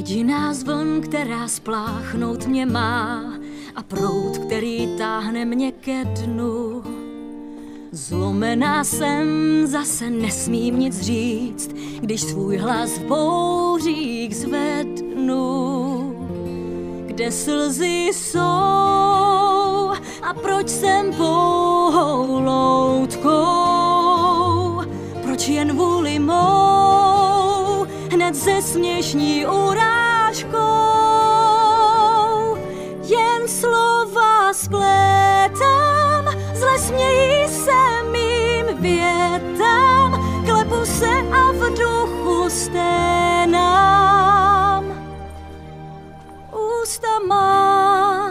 Jediná z vln, která spláchnout mě má, a proud, který táhne mě ke dnu. Zlomená jsem, zase nesmím nic říct, když svůj hlas v bouřích zvednu. Kde slzy jsou a proč jsem pouhou loutkou? Proč jen vůli mou hned ze směšní urážkou? Jen slova splétám, zle smějí se mým větám, klepu se a v duchu sténám. Ústa má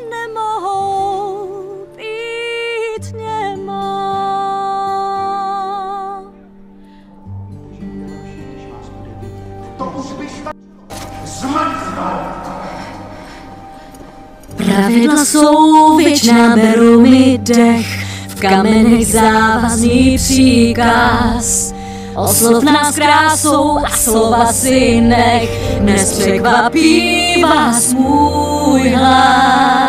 nemohou být němá. To už bych zmrznout. Pravidla jsou věčná, berou mi dech, v kamenech závazný příkaz. Oslov nás krásou a slova si nech, dnes překvapí vás můj hlas.